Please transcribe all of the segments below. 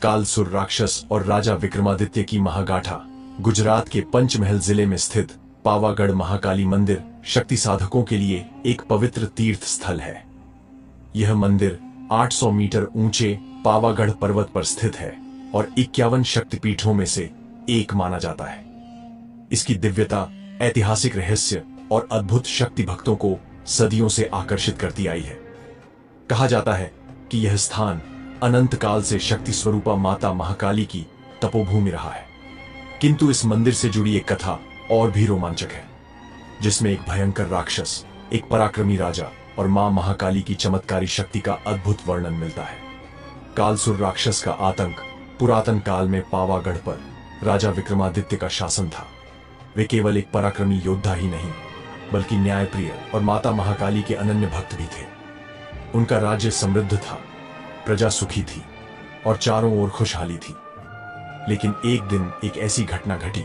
कालसुर राक्षस और राजा विक्रमादित्य की महागाथा। गुजरात के पंचमहल जिले में स्थित पावागढ़ महाकाली मंदिर शक्ति साधकों के लिए एक पवित्र तीर्थ स्थल है। यह मंदिर 800 मीटर ऊंचे पावागढ़ पर्वत पर स्थित है और 51 शक्तिपीठों में से एक माना जाता है। इसकी दिव्यता, ऐतिहासिक रहस्य और अद्भुत शक्ति भक्तों को सदियों से आकर्षित करती आई है। कहा जाता है कि यह स्थान अनंत काल से शक्ति स्वरूपा माता महाकाली की तपोभूमि रहा है। किंतु इस मंदिर से जुड़ी एक कथा और भी रोमांचक है, जिसमें एक भयंकर राक्षस, एक पराक्रमी राजा और मां महाकाली की चमत्कारी शक्ति का अद्भुत वर्णन मिलता है। कालसुर राक्षस का आतंक पुरातन काल में पावागढ़ पर राजा विक्रमादित्य का शासन था। वे केवल एक पराक्रमी योद्धा ही नहीं, बल्कि न्यायप्रिय और माता महाकाली के अनन्य भक्त भी थे। उनका राज्य समृद्ध था, प्रजा सुखी थी और चारों ओर खुशहाली थी। लेकिन एक दिन एक ऐसी घटना घटी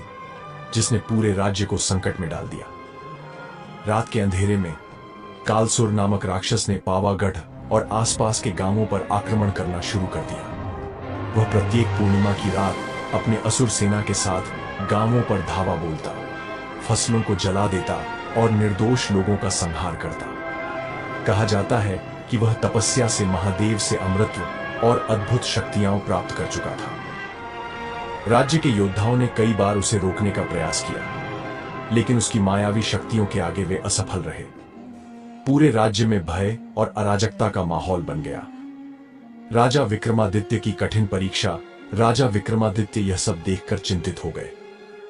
जिसने पूरे राज्य को संकट में डाल दिया। रात के अंधेरे में कालसुर नामक राक्षस ने पावागढ़ और आसपास के गांवों पर आक्रमण करना शुरू कर दिया। वह प्रत्येक पूर्णिमा की रात अपने असुर सेना के साथ गांवों पर धावा बोलता, फसलों को जला देता और निर्दोष लोगों का संहार करता। कहा जाता है कि वह तपस्या से महादेव से अमृतत्व और अद्भुत शक्तियां प्राप्त कर चुका था। राज्य के योद्धाओं ने कई बार उसे रोकने का प्रयास किया, लेकिन उसकी मायावी शक्तियों के आगे वे असफल रहे। पूरे राज्य में भय और अराजकता का माहौल बन गया। राजा विक्रमादित्य की कठिन परीक्षा। राजा विक्रमादित्य यह सब देखकर चिंतित हो गए।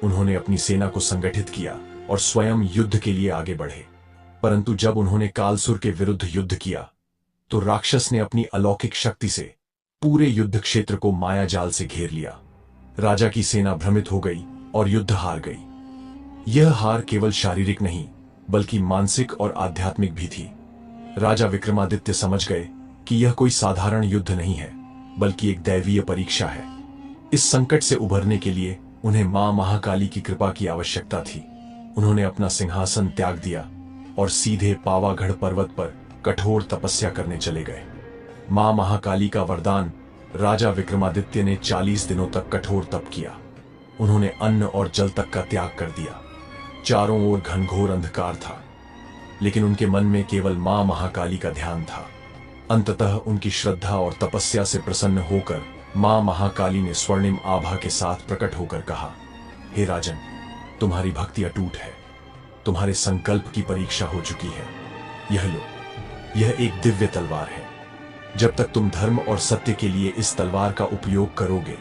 उन्होंने अपनी सेना को संगठित किया और स्वयं युद्ध के लिए आगे बढ़े। परंतु जब उन्होंने कालसुर के विरुद्ध युद्ध किया, तो राक्षस ने अपनी अलौकिक शक्ति से पूरे युद्ध क्षेत्र को माया जाल से घेर लिया। राजा की सेना भ्रमित हो गई और युद्ध हार गई। यह हार केवल शारीरिक नहीं, बल्कि मानसिक और आध्यात्मिक भी थी। राजा विक्रमादित्य समझ गए कि यह कोई साधारण युद्ध नहीं है, बल्कि एक दैवीय परीक्षा है। इस संकट से उभरने के लिए उन्हें मां महाकाली की कृपा की आवश्यकता थी। उन्होंने अपना सिंहासन त्याग दिया और सीधे पावागढ़ पर्वत पर कठोर तपस्या करने चले गए। मां महाकाली का वरदान, राजा विक्रमादित्य ने 40 दिनों तक कठोर तप किया। उन्होंने अन्न और जल तक का त्याग कर दिया। चारों ओर घनघोर अंधकार था, लेकिन उनके मन में केवल मां महाकाली का ध्यान था। अंततः उनकी श्रद्धा और तपस्या से प्रसन्न होकर मां महाकाली ने स्वर्णिम आभा के साथ प्रकट होकर कहा, हे राजन, तुम्हारी भक्ति अटूट है। तुम्हारे संकल्प की परीक्षा हो चुकी है। यह लो, यह एक दिव्य तलवार है। जब तक तुम धर्म और सत्य के लिए इस तलवार का उपयोग करोगे,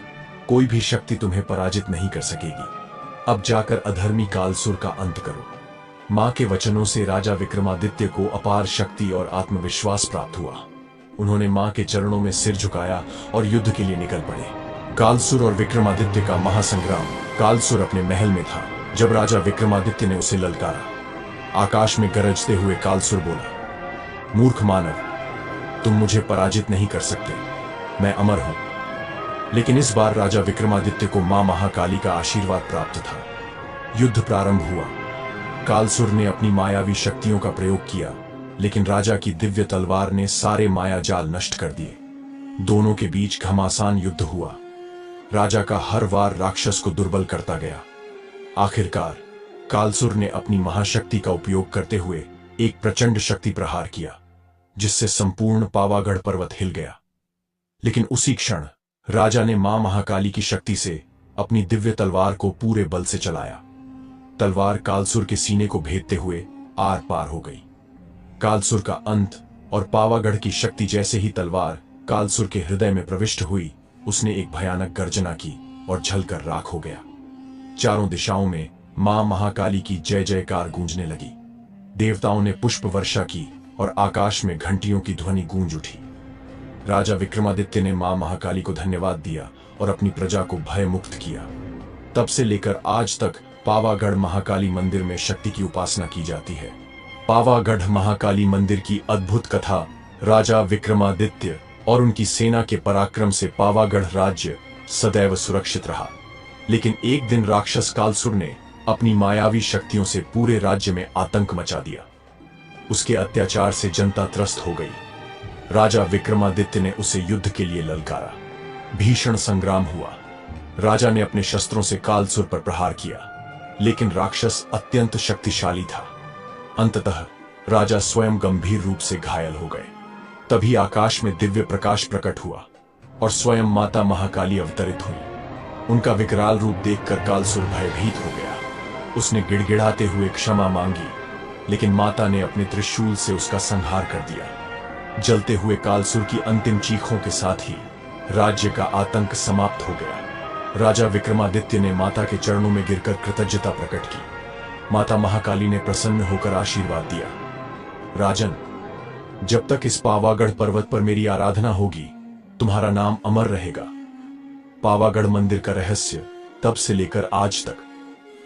कोई भी शक्ति तुम्हें पराजित नहीं कर सकेगी। अब जाकर अधर्मी कालसुर का अंत करो। मां के वचनों से राजा विक्रमादित्य को अपार शक्ति और आत्मविश्वास प्राप्त हुआ। उन्होंने मां के चरणों में सिर झुकाया और युद्ध के लिए निकल पड़े। कालसुर और विक्रमादित्य का महासंग्राम। कालसुर अपने महल में था जब राजा विक्रमादित्य ने उसे ललकारा। आकाश में गरजते हुए कालसुर बोला, मूर्ख मानव, तुम मुझे पराजित नहीं कर सकते। मैं अमर हूं। लेकिन इस बार राजा विक्रमादित्य को मां महाकाली का आशीर्वाद प्राप्त था। युद्ध प्रारंभ हुआ। कालसुर ने अपनी मायावी शक्तियों का प्रयोग किया, लेकिन राजा की दिव्य तलवार ने सारे माया जाल नष्ट कर दिए। दोनों के बीच घमासान युद्ध हुआ। राजा का हर वार राक्षस को दुर्बल करता गया। आखिरकार कालसुर ने अपनी महाशक्ति का उपयोग करते हुए एक प्रचंड शक्ति प्रहार किया, जिससे संपूर्ण पावागढ़ पर्वत हिल गया। लेकिन उसी क्षण राजा ने मां महाकाली की शक्ति से अपनी दिव्य तलवार को पूरे बल से चलाया। तलवार कालसुर के सीने को भेदते हुए आर पार हो गई। कालसुर का अंत और पावागढ़ की शक्ति। जैसे ही तलवार कालसुर के हृदय में प्रविष्ट हुई, उसने एक भयानक गर्जना की और जलकर राख हो गया। चारों दिशाओं में मां महाकाली की जय जयकार गूंजने लगी। देवताओं ने पुष्प वर्षा की और आकाश में घंटियों की ध्वनि गूंज उठी। राजा विक्रमादित्य ने मां महाकाली को धन्यवाद दिया और अपनी प्रजा को भय मुक्त किया। तब से लेकर आज तक पावागढ़ महाकाली मंदिर में शक्ति की उपासना की जाती है। पावागढ़ महाकाली मंदिर की अद्भुत कथा। राजा विक्रमादित्य और उनकी सेना के पराक्रम से पावागढ़ राज्य सदैव सुरक्षित रहा। लेकिन एक दिन राक्षस कालसुर ने अपनी मायावी शक्तियों से पूरे राज्य में आतंक मचा दिया। उसके अत्याचार से जनता त्रस्त हो गई। राजा विक्रमादित्य ने उसे युद्ध के लिए ललकारा। भीषण संग्राम हुआ। राजा ने अपने शस्त्रों से कालसुर पर प्रहार किया, लेकिन राक्षस अत्यंत शक्तिशाली था। अंततः राजा स्वयं गंभीर रूप से घायल हो गए। तभी आकाश में दिव्य प्रकाश प्रकट हुआ और स्वयं माता महाकाली अवतरित हुई। उनका विकराल रूप देखकर कालसुर भयभीत हो गया। उसने गिड़गिड़ाते हुए क्षमा मांगी, लेकिन माता ने अपने त्रिशूल से उसका संहार कर दिया। जलते हुए कालसुर की अंतिम चीखों के साथ ही राज्य का आतंक समाप्त हो गया। राजा विक्रमादित्य ने माता के चरणों में गिरकर कृतज्ञता प्रकट की। माता महाकाली ने प्रसन्न होकर आशीर्वाद दिया, राजन, जब तक इस पावागढ़ पर्वत पर मेरी आराधना होगी, तुम्हारा नाम अमर रहेगा। पावागढ़ मंदिर का रहस्य तब से लेकर आज तक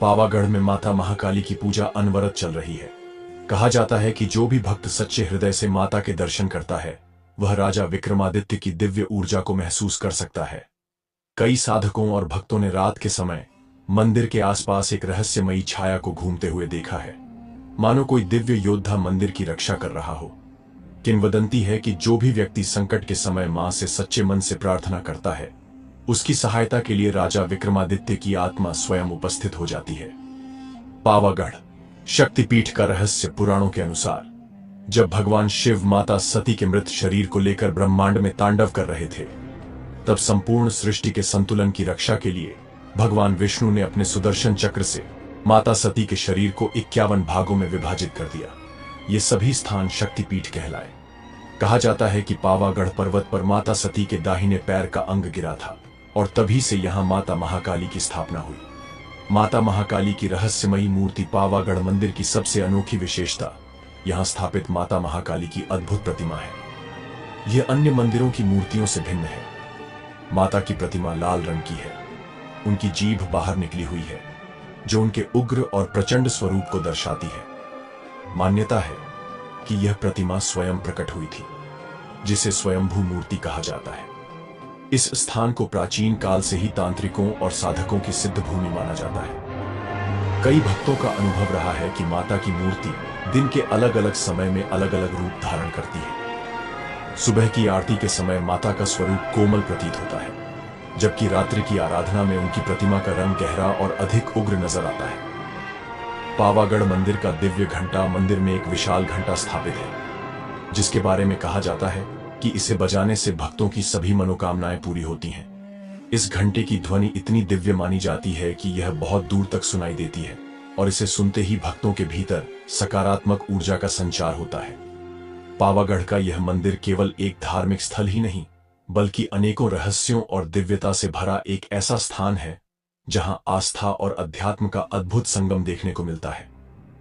पावागढ़ में माता महाकाली की पूजा अनवरत चल रही है। कहा जाता है कि जो भी भक्त सच्चे हृदय से माता के दर्शन करता है, वह राजा विक्रमादित्य की दिव्य ऊर्जा को महसूस कर सकता है। कई साधकों और भक्तों ने रात के समय मंदिर के आसपास एक रहस्यमयी छाया को घूमते हुए देखा है, मानो कोई दिव्य योद्धा मंदिर की रक्षा कर रहा हो। किंवदंती है कि जो भी व्यक्ति संकट के समय मां से सच्चे मन से प्रार्थना करता है, उसकी सहायता के लिए राजा विक्रमादित्य की आत्मा स्वयं उपस्थित हो जाती है। पावागढ़ शक्तिपीठ का रहस्य पुराणों के अनुसार, जब भगवान शिव माता सती के मृत शरीर को लेकर ब्रह्मांड में तांडव कर रहे थे, तब संपूर्ण सृष्टि के संतुलन की रक्षा के लिए भगवान विष्णु ने अपने सुदर्शन चक्र से माता सती के शरीर को 51 भागों में विभाजित कर दिया। ये सभी स्थान शक्तिपीठ कहलाए। कहा जाता है कि पावागढ़ पर्वत पर माता सती के दाहिने पैर का अंग गिरा था और तभी से यहां माता महाकाली की स्थापना हुई। माता महाकाली की रहस्यमयी मूर्ति पावागढ़ मंदिर की सबसे अनोखी विशेषता यहां स्थापित माता महाकाली की अद्भुत प्रतिमा है। यह अन्य मंदिरों की मूर्तियों से भिन्न है। माता की प्रतिमा लाल रंग की है। उनकी जीभ बाहर निकली हुई है, जो उनके उग्र और प्रचंड स्वरूप को दर्शाती है। मान्यता है कि यह प्रतिमा स्वयं प्रकट हुई थी, जिसे स्वयंभू मूर्ति कहा जाता है। इस स्थान को प्राचीन काल से ही तांत्रिकों और साधकों की सिद्ध भूमि माना जाता है। कई भक्तों का अनुभव रहा है कि माता की मूर्ति दिन के अलग अलग समय में अलग अलग रूप धारण करती है। सुबह की आरती के समय माता का स्वरूप कोमल प्रतीत होता है, जबकि रात्रि की आराधना में उनकी प्रतिमा का रंग गहरा और अधिक उग्र नजर आता है। पावागढ़ मंदिर का दिव्य घंटा मंदिर में एक विशाल घंटा स्थापित है, जिसके बारे में कहा जाता है कि इसे बजाने से भक्तों की सभी मनोकामनाएं पूरी होती हैं। इस घंटे की ध्वनि इतनी दिव्य मानी जाती है कि यह बहुत दूर तक सुनाई देती है और इसे सुनते ही भक्तों के भीतर सकारात्मक ऊर्जा का संचार होता है। पावागढ़ का यह मंदिर केवल एक धार्मिक स्थल ही नहीं, बल्कि अनेकों रहस्यों और दिव्यता से भरा एक ऐसा स्थान है जहां आस्था और अध्यात्म का अद्भुत संगम देखने को मिलता है।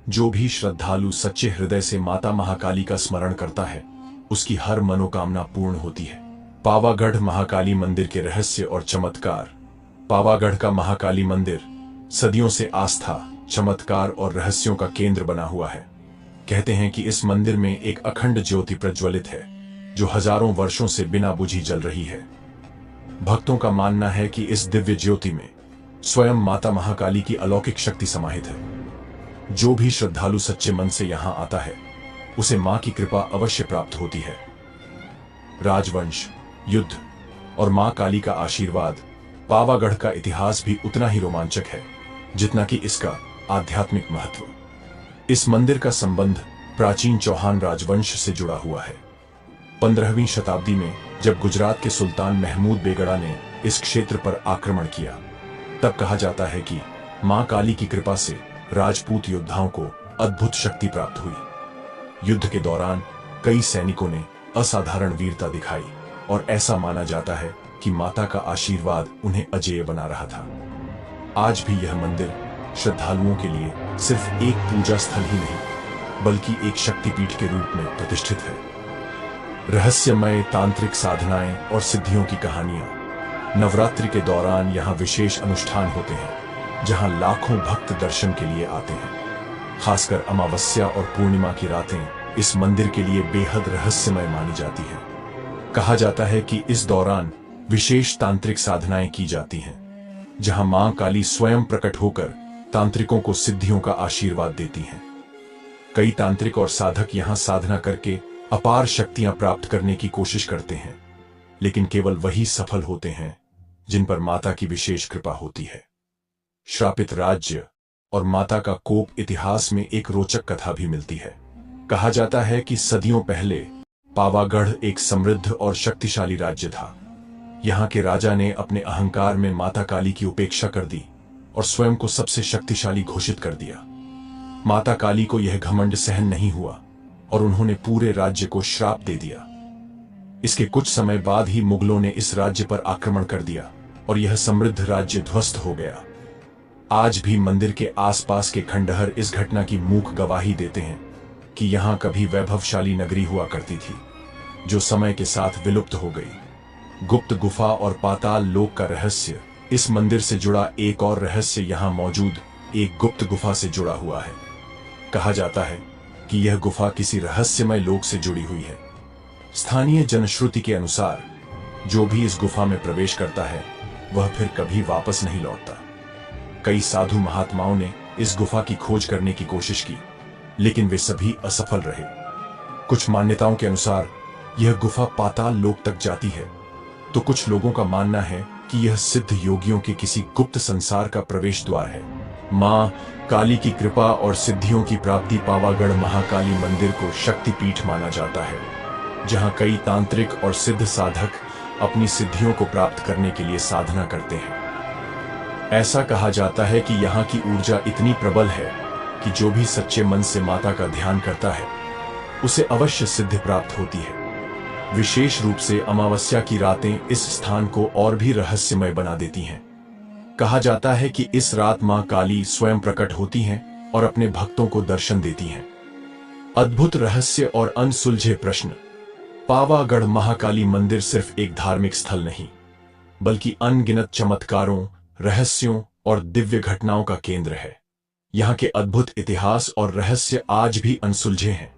जो भी श्रद्धालु सच्चे हृदय से माता महाकाली का स्मरण करता है, उसकी हर मनोकामना पूर्ण होती है। पावागढ़ महाकाली मंदिर के रहस्य और चमत्कार। पावागढ़ का महाकाली मंदिर सदियों से आस्था, चमत्कार और रहस्यों का केंद्र बना हुआ है। कहते हैं कि इस मंदिर में एक अखंड ज्योति प्रज्वलित है, जो हजारों वर्षों से बिना बुझी जल रही है। भक्तों का मानना है कि इस दिव्य ज्योति में स्वयं माता महाकाली की अलौकिक शक्ति समाहित है। जो भी श्रद्धालु सच्चे मन से यहां आता है, उसे मां की कृपा अवश्य प्राप्त होती है। राजवंश, युद्ध और मां काली का आशीर्वाद। पावागढ़ का इतिहास भी उतना ही रोमांचक है जितना कि इसका आध्यात्मिक महत्व। इस मंदिर का संबंध प्राचीन चौहान राजवंश से जुड़ा हुआ है। 15वीं शताब्दी में जब गुजरात के सुल्तान महमूद बेगड़ा ने इस क्षेत्र पर आक्रमण किया, तब कहा जाता है कि मां काली की कृपा से राजपूत योद्धाओं को अद्भुत शक्ति प्राप्त हुई। युद्ध के दौरान कई सैनिकों ने असाधारण वीरता दिखाई और ऐसा माना जाता है कि माता का आशीर्वाद उन्हें अजेय बना रहा था। आज भी यह मंदिर श्रद्धालुओं के लिए सिर्फ एक पूजा स्थल ही नहीं, बल्कि एक शक्तिपीठ के रूप में प्रतिष्ठित है। रहस्यमय तांत्रिक साधनाएं और सिद्धियों की कहानियां। नवरात्रि के दौरान यहां विशेष अनुष्ठान होते हैं, जहां लाखों भक्त दर्शन के लिए आते हैं। खासकर अमावस्या और पूर्णिमा की रातें इस मंदिर के लिए बेहद रहस्यमय मानी जाती हैं। कहा जाता है कि इस दौरान विशेष तांत्रिक साधनाएं की जाती हैं, जहां मां काली स्वयं प्रकट होकर तांत्रिकों को सिद्धियों का आशीर्वाद देती हैं। कई तांत्रिक और साधक यहां साधना करके अपार शक्तियां प्राप्त करने की कोशिश करते हैं। लेकिन केवल वही सफल होते हैं जिन पर माता की विशेष कृपा होती है। श्रापित राज्य और माता का कोप इतिहास में एक रोचक कथा भी मिलती है। कहा जाता है कि सदियों पहले पावागढ़ एक समृद्ध और शक्तिशाली राज्य था। यहाँ के राजा ने अपने अहंकार में माता काली की उपेक्षा कर दी और स्वयं को सबसे शक्तिशाली घोषित कर दिया। माता काली को यह घमंड सहन नहीं हुआ और उन्होंने पूरे राज्य को श्राप दे दिया। इसके कुछ समय बाद ही मुगलों ने इस राज्य पर आक्रमण कर दिया और यह समृद्ध राज्य ध्वस्त हो गया। आज भी मंदिर के आसपास के खंडहर इस घटना की मूक गवाही देते हैं कि यहाँ कभी वैभवशाली नगरी हुआ करती थी, जो समय के साथ विलुप्त हो गई। गुप्त गुफा और पाताल लोक का रहस्य। इस मंदिर से जुड़ा एक और रहस्य यहाँ मौजूद एक गुप्त गुफा से जुड़ा हुआ है। कहा जाता है कि यह गुफा किसी रहस्यमय लोक से जुड़ी हुई है। स्थानीय जनश्रुति के अनुसार जो भी इस गुफा में प्रवेश करता है वह फिर कभी वापस नहीं लौटता। कई साधु महात्माओं ने इस गुफा की खोज करने की कोशिश की, लेकिन वे सभी असफल रहे। कुछ मान्यताओं के अनुसार यह गुफा पाताल लोक तक जाती है, तो कुछ लोगों का मानना है कि यह सिद्ध योगियों के किसी गुप्त संसार का प्रवेश द्वार है। मां काली की कृपा और सिद्धियों की प्राप्ति। पावागढ़ महाकाली मंदिर को शक्तिपीठ माना जाता है, जहां कई तांत्रिक और सिद्ध साधक अपनी सिद्धियों को प्राप्त करने के लिए साधना करते हैं। ऐसा कहा जाता है कि यहाँ की ऊर्जा इतनी प्रबल है कि जो भी सच्चे मन से माता का ध्यान करता है उसे अवश्य सिद्धि प्राप्त होती है। विशेष रूप से अमावस्या की रातें इस स्थान को और भी रहस्यमय बना देती हैं। कहा जाता है कि इस रात मां काली स्वयं प्रकट होती हैं और अपने भक्तों को दर्शन देती हैं। अद्भुत रहस्य और अनसुलझे प्रश्न। पावागढ़ महाकाली मंदिर सिर्फ एक धार्मिक स्थल नहीं, बल्कि अनगिनत चमत्कारों, रहस्यों और दिव्य घटनाओं का केंद्र है। यहाँ के अद्भुत इतिहास और रहस्य आज भी अनसुलझे हैं।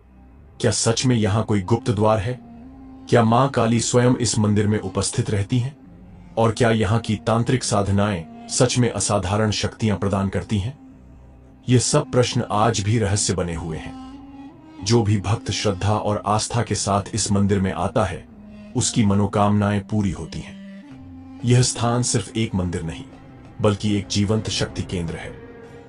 क्या सच में यहाँ कोई गुप्त द्वार है? क्या मां काली स्वयं इस मंदिर में उपस्थित रहती हैं? और क्या यहाँ की तांत्रिक साधनाएं सच में असाधारण शक्तियां प्रदान करती हैं? ये सब प्रश्न आज भी रहस्य बने हुए हैं। जो भी भक्त श्रद्धा और आस्था के साथ इस मंदिर में आता है, उसकी मनोकामनाएं पूरी होती हैं। यह स्थान सिर्फ एक मंदिर नहीं, बल्कि एक जीवंत शक्ति केंद्र है,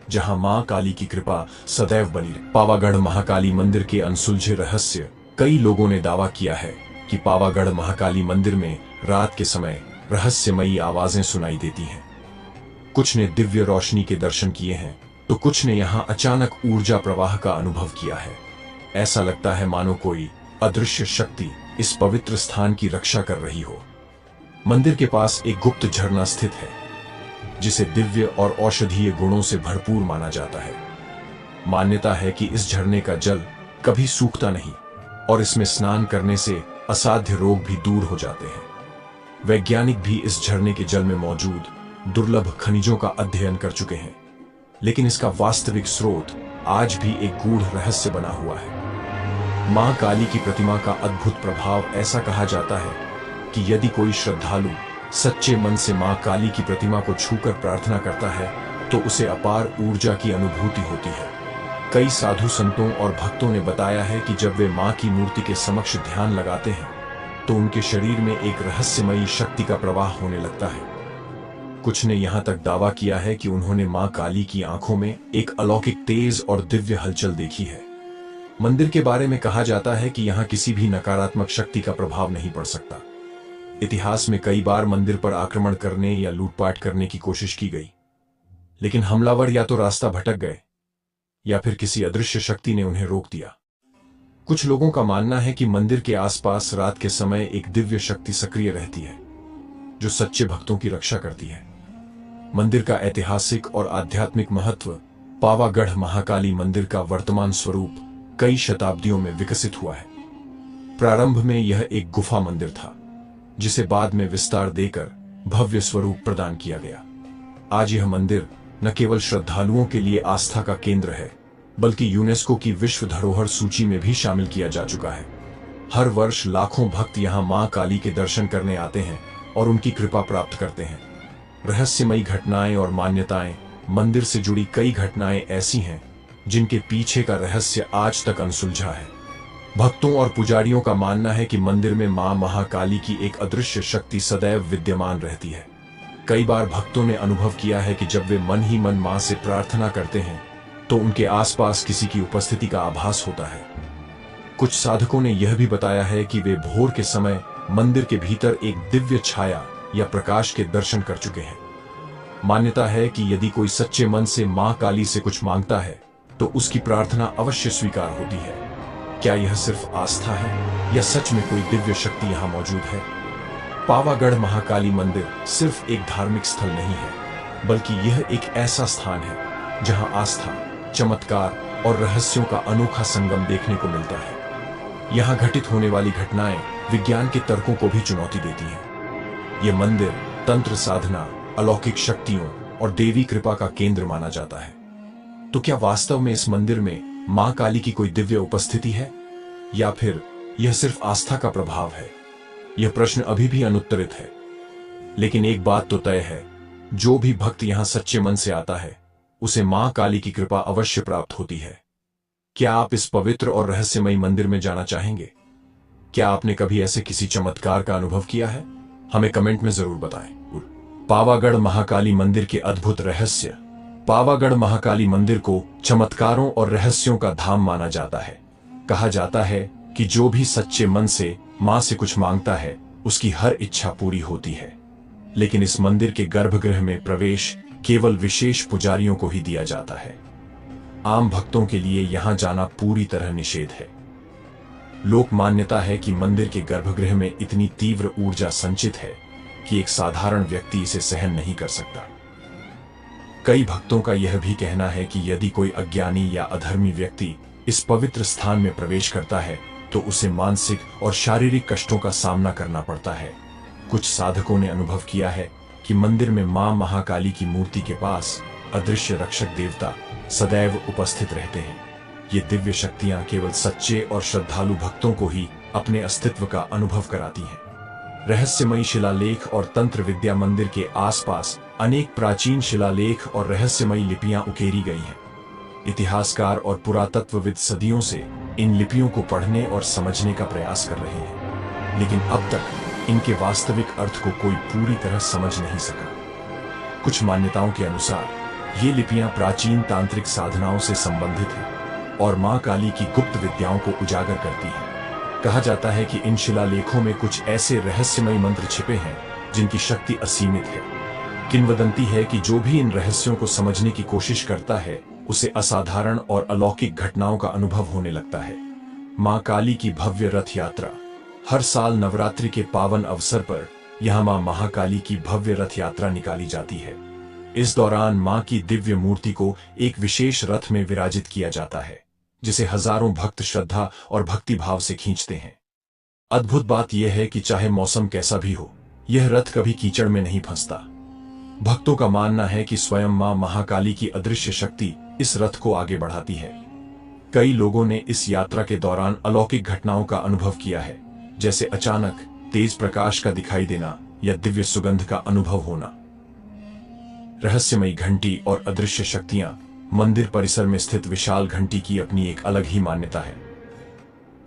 जहां मां काली की कृपा सदैव बनी रहे। पावागढ़ महाकाली मंदिर के अनसुलझे रहस्य। कई लोगों ने दावा किया है कि पावागढ़ महाकाली मंदिर में रात के समय रहस्यमयी आवाजें सुनाई देती हैं। कुछ ने दिव्य रोशनी के दर्शन किए हैं, तो कुछ ने यहां अचानक ऊर्जा प्रवाह का अनुभव किया है। ऐसा लगता है मानो कोई अदृश्य शक्ति इस पवित्र स्थान की रक्षा कर रही हो। मंदिर के पास एक गुप्त झरना स्थित है, जिसे दिव्य और औषधीय गुणों से भरपूर माना जाता है। मान्यता है कि इस झरने का जल कभी सूखता नहीं और इसमें स्नान करने से असाध्य रोग भी दूर हो जाते हैं। वैज्ञानिक भी इस झरने के जल में मौजूद दुर्लभ खनिजों का अध्ययन कर चुके हैं, लेकिन इसका वास्तविक स्रोत आज भी एक गूढ़ रहस्य बना हुआ है। मां काली की प्रतिमा का अद्भुत प्रभाव। ऐसा कहा जाता है कि यदि कोई श्रद्धालु सच्चे मन से मां काली की प्रतिमा को छूकर प्रार्थना करता है, तो उसे अपार ऊर्जा की अनुभूति होती है। कई साधु संतों और भक्तों ने बताया है कि जब वे मां की मूर्ति के समक्ष ध्यान लगाते हैं, तो उनके शरीर में एक रहस्यमयी शक्ति का प्रवाह होने लगता है। कुछ ने यहां तक दावा किया है कि उन्होंने मां काली की आंखों में एक अलौकिक तेज और दिव्य हलचल देखी है। मंदिर के बारे में कहा जाता है कि यहां किसी भी नकारात्मक शक्ति का प्रभाव नहीं पड़ सकता। इतिहास में कई बार मंदिर पर आक्रमण करने या लूटपाट करने की कोशिश की गई, लेकिन हमलावर या तो रास्ता भटक गए या फिर किसी अदृश्य शक्ति ने उन्हें रोक दिया। कुछ लोगों का मानना है कि मंदिर के आसपास रात के समय एक दिव्य शक्ति सक्रिय रहती है, जो सच्चे भक्तों की रक्षा करती है। मंदिर का ऐतिहासिक और आध्यात्मिक महत्व। पावागढ़ महाकाली मंदिर का वर्तमान स्वरूप कई शताब्दियों में विकसित हुआ है। प्रारंभ में यह एक गुफा मंदिर था, जिसे बाद में विस्तार देकर भव्य स्वरूप प्रदान किया गया। आज यह मंदिर न केवल श्रद्धालुओं के लिए आस्था का केंद्र है, बल्कि यूनेस्को की विश्व धरोहर सूची में भी शामिल किया जा चुका है। हर वर्ष लाखों भक्त यहां मां काली के दर्शन करने आते हैं और उनकी कृपा प्राप्त करते हैं। रहस्यमयी घटनाएं और मान्यताएं। मंदिर से जुड़ी कई घटनाएं ऐसी हैं जिनके पीछे का रहस्य आज तक अनसुलझा है। भक्तों और पुजारियों का मानना है कि मंदिर में मां महाकाली की एक अदृश्य शक्ति सदैव विद्यमान रहती है। कई बार भक्तों ने अनुभव किया है कि जब वे मन ही मन मां से प्रार्थना करते हैं तो उनके आसपास किसी की उपस्थिति का आभास होता है। कुछ साधकों ने यह भी बताया है कि वे भोर के समय मंदिर के भीतर एक दिव्य छाया या प्रकाश के दर्शन कर चुके हैं। मान्यता है कि यदि कोई सच्चे मन से मां काली से कुछ मांगता है तो उसकी प्रार्थना अवश्य स्वीकार होती है। क्या यह सिर्फ आस्था है या सच में कोई दिव्य शक्ति यहां मौजूद है? पावागढ़ महाकाली मंदिर सिर्फ एक धार्मिक स्थल नहीं है, बल्कि यह एक ऐसा स्थान है जहां आस्था, चमत्कार और रहस्यों का अनोखा संगम देखने को मिलता है। यहां घटित होने वाली घटनाएं विज्ञान के तर्कों को भी चुनौती देती हैं। यह मंदिर तंत्र साधना, अलौकिक शक्तियों और देवी कृपा का केंद्र माना जाता है। तो क्या वास्तव में इस मंदिर में मां काली की कोई दिव्य उपस्थिति है या फिर यह सिर्फ आस्था का प्रभाव है? यह प्रश्न अभी भी अनुत्तरित है। लेकिन एक बात तो तय है, जो भी भक्त यहां सच्चे मन से आता है उसे मां काली की कृपा अवश्य प्राप्त होती है। क्या आप इस पवित्र और रहस्यमयी मंदिर में जाना चाहेंगे? क्या आपने कभी ऐसे किसी चमत्कार का अनुभव किया है? हमें कमेंट में जरूर बताएं। पावागढ़ महाकाली मंदिर के अद्भुत रहस्य। पावागढ़ महाकाली मंदिर को चमत्कारों और रहस्यों का धाम माना जाता है। कहा जाता है कि जो भी सच्चे मन से मां से कुछ मांगता है उसकी हर इच्छा पूरी होती है। लेकिन इस मंदिर के गर्भगृह में प्रवेश केवल विशेष पुजारियों को ही दिया जाता है। आम भक्तों के लिए यहां जाना पूरी तरह निषेध है। लोक मान्यता है कि मंदिर के गर्भगृह में इतनी तीव्र ऊर्जा संचित है कि एक साधारण व्यक्ति इसे सहन नहीं कर सकता। कई भक्तों का यह भी कहना है कि यदि कोई अज्ञानी या अधर्मी व्यक्ति इस पवित्र स्थान में प्रवेश करता है तो उसे मानसिक और शारीरिक कष्टों का सामना करना पड़ता है। कुछ साधकों ने अनुभव किया है कि मंदिर में मां महाकाली की मूर्ति के पास अदृश्य रक्षक देवता सदैव उपस्थित रहते हैं। ये दिव्य शक्तियां केवल सच्चे और श्रद्धालु भक्तों को ही अपने अस्तित्व का अनुभव कराती हैं। रहस्यमयी शिलालेख और तंत्र विद्या। मंदिर के आसपास अनेक प्राचीन शिलालेख और रहस्यमयी लिपियां उकेरी गई हैं। इतिहासकार और पुरातत्वविद सदियों से इन लिपियों को पढ़ने और समझने का प्रयास कर रहे हैं, लेकिन अब तक इनके वास्तविक अर्थ को कोई पूरी तरह समझ नहीं सका। कुछ मान्यताओं के अनुसार ये लिपियां प्राचीन तांत्रिक साधनाओं से संबंधित हैं और मां काली की गुप्त विद्याओं को उजागर करती हैं। कहा जाता है कि इन शिलालेखों में कुछ ऐसे रहस्यमयी मंत्र छिपे हैं जिनकी शक्ति असीमित है। किंवदंती है कि जो भी इन रहस्यों को समझने की कोशिश करता है उसे असाधारण और अलौकिक घटनाओं का अनुभव होने लगता है। मां काली की भव्य रथ यात्रा। हर साल नवरात्रि के पावन अवसर पर यहां मां महाकाली की भव्य रथ यात्रा निकाली जाती है। इस दौरान मां की दिव्य मूर्ति को एक विशेष रथ में विराजित किया जाता है, जिसे हजारों भक्त श्रद्धा और भक्ति भाव से खींचते हैं। अद्भुत बात यह है कि चाहे मौसम कैसा भी हो, यह रथ कभी कीचड़ में नहीं फंसता। भक्तों का मानना है कि स्वयं मां महाकाली की अदृश्य शक्ति इस रथ को आगे बढ़ाती है। कई लोगों ने इस यात्रा के दौरान अलौकिक घटनाओं का अनुभव किया है, जैसे अचानक तेज प्रकाश का दिखाई देना या दिव्य सुगंध का अनुभव होना। रहस्यमयी घंटी और अदृश्य शक्तियां। मंदिर परिसर में स्थित विशाल घंटी की अपनी एक अलग ही मान्यता है।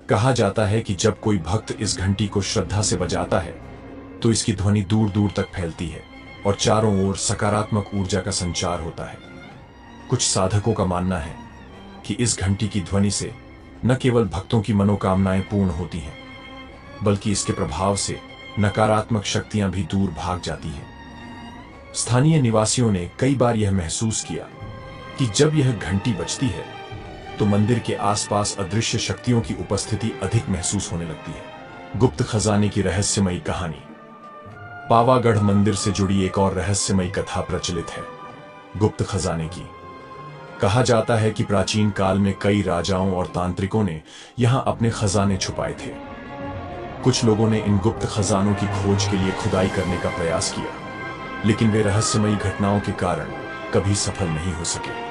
कहा जाता है कि जब कोई भक्त इस घंटी को श्रद्धा से बजाता है तो इसकी ध्वनि दूर दूर तक फैलती है और चारों ओर सकारात्मक ऊर्जा का संचार होता है। कुछ साधकों का मानना है कि इस घंटी की ध्वनि से न केवल भक्तों की मनोकामनाएं पूर्ण होती हैं, बल्कि इसके प्रभाव से नकारात्मक शक्तियां भी दूर भाग जाती हैं। स्थानीय निवासियों ने कई बार यह महसूस किया कि जब यह घंटी बजती है तो मंदिर के आसपास अदृश्य शक्तियों की उपस्थिति अधिक महसूस होने लगती है। गुप्त खजाने की रहस्यमयी कहानी। पावागढ़ मंदिर से जुड़ी एक और रहस्यमयी कथा प्रचलित है, गुप्त खजाने की। कहा जाता है कि प्राचीन काल में कई राजाओं और तांत्रिकों ने यहां अपने खजाने छुपाए थे। कुछ लोगों ने इन गुप्त खजानों की खोज के लिए खुदाई करने का प्रयास किया, लेकिन वे रहस्यमयी घटनाओं के कारण कभी सफल नहीं हो सके।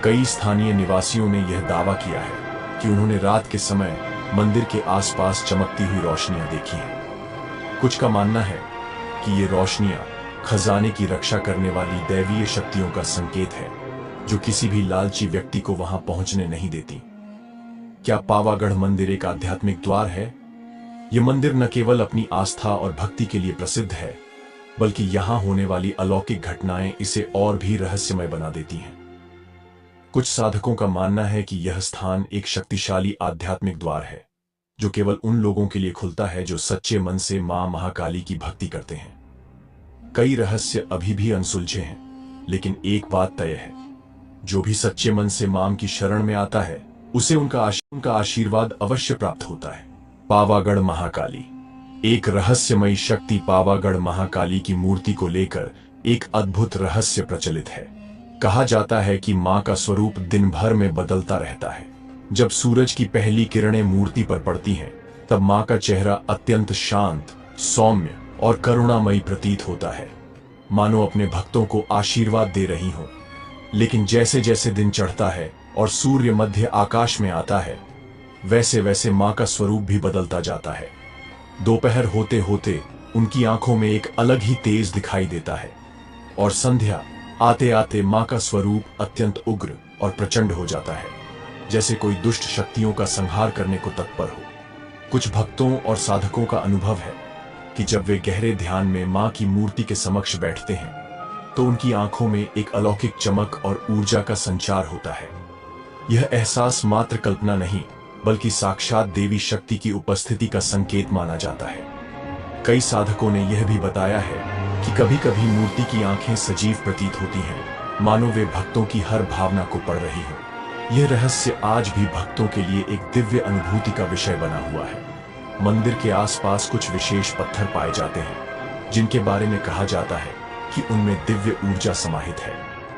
कई स्थानीय निवासियों ने यह दावा किया है कि उन्होंने रात के समय मंदिर के आसपास चमकती हुई रोशनियां देखी हैं। कुछ का मानना है कि ये रोशनियां खजाने की रक्षा करने वाली दैवीय शक्तियों का संकेत है, जो किसी भी लालची व्यक्ति को वहां पहुंचने नहीं देती। क्या पावागढ़ मंदिर एक आध्यात्मिक द्वार है? यह मंदिर न केवल अपनी आस्था और भक्ति के लिए प्रसिद्ध है, बल्कि यहां होने वाली अलौकिक घटनाएं इसे और भी रहस्यमय बना देती हैं। कुछ साधकों का मानना है कि यह स्थान एक शक्तिशाली आध्यात्मिक द्वार है, जो केवल उन लोगों के लिए खुलता है जो सच्चे मन से मां महाकाली की भक्ति करते हैं। कई रहस्य अभी भी अनसुलझे हैं, लेकिन एक बात तय है, जो भी सच्चे मन से मां की शरण में आता है, उसे उनका आशीर्वाद अवश्य प्राप्त होता है। पावागढ़ महाकाली। एक रहस्यमयी शक्ति। पावागढ़ महाकाली की मूर्ति को लेकर एक अद्भुत रहस्य प्रचलित है। कहा जाता है कि मां का स्वरूप दिन भर में बदलता रहता है। जब सूरज की पहली किरणें मूर्ति पर पड़ती हैं, तब मां का चेहरा अत्यंत शांत, सौम्य और करुणामयी प्रतीत होता है, मानो अपने भक्तों को आशीर्वाद दे रही हो। लेकिन जैसे जैसे दिन चढ़ता है और सूर्य मध्य आकाश में आता है, वैसे वैसे मां का स्वरूप भी बदलता जाता है। दोपहर होते होते उनकी आंखों में एक अलग ही तेज दिखाई देता है, और संध्या आते आते मां का स्वरूप अत्यंत उग्र और प्रचंड हो जाता है, जैसे कोई दुष्ट शक्तियों का संहार करने को तत्पर हो। कुछ भक्तों और साधकों का अनुभव है कि जब वे गहरे ध्यान में मां की मूर्ति के समक्ष बैठते हैं, तो उनकी आंखों में एक अलौकिक चमक और ऊर्जा का संचार होता है। यह एहसास मात्र कल्पना नहीं, बल्कि साक्षात देवी शक्ति की उपस्थिति का संकेत माना जाता है। कई साधकों ने यह भी बताया है कि कभी कभी मूर्ति की आंखें सजीव प्रतीत होती हैं, मानो वे भक्तों की हर भावना को पढ़ रही हो। यह रहस्य आज भी भक्तों के लिए एक दिव्य अनुभूति का विषय बना हुआ है। मंदिर के आसपास कुछ विशेष पत्थर पाए जाते हैं, जिनके बारे में कहा जाता है कि उनमें दिव्य ऊर्जा समाहित है।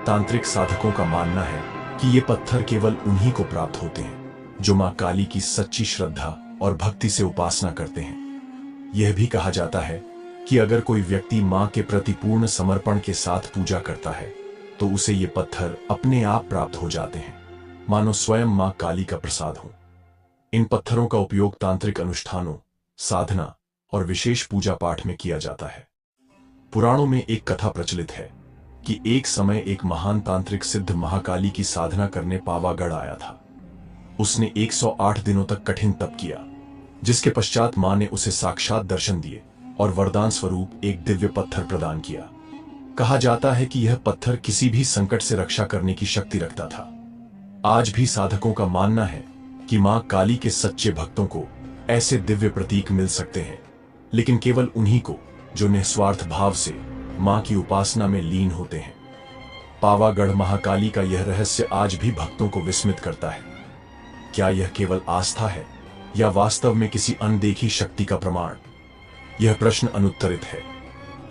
तांत्रिक साधकों का मानना है कि ये पत्थर केवल उन्हीं को प्राप्त होते हैं जो मां काली की सच्ची श्रद्धा और भक्ति से उपासना करते हैं। यह भी कहा जाता है कि अगर कोई व्यक्ति मां के प्रति पूर्ण समर्पण के साथ पूजा करता है, तो उसे ये पत्थर अपने आप प्राप्त हो जाते हैं, मानो स्वयं मां काली का प्रसाद हो। इन पत्थरों का उपयोग तांत्रिक अनुष्ठानों, साधना और विशेष पूजा पाठ में किया जाता है। पुराणों में एक कथा प्रचलित है कि एक समय एक महान तांत्रिक सिद्ध महाकाली की साधना करने पावागढ़ आया था। उसने 108 दिनों तक कठिन तप किया, जिसके पश्चात मां ने उसे साक्षात दर्शन दिए और वरदान स्वरूप एक दिव्य पत्थर प्रदान किया। कहा जाता है कि यह पत्थर किसी भी संकट से रक्षा करने की शक्ति रखता था। आज भी साधकों का मानना है कि मां काली के सच्चे भक्तों को ऐसे दिव्य प्रतीक मिल सकते हैं, लेकिन केवल उन्हीं को जो निस्वार्थ भाव से मां की उपासना में लीन होते हैं। पावागढ़ महाकाली का यह रहस्य आज भी भक्तों को विस्मित करता है। क्या यह केवल आस्था है या वास्तव में किसी अनदेखी शक्ति का प्रमाण? यह प्रश्न अनुत्तरित है,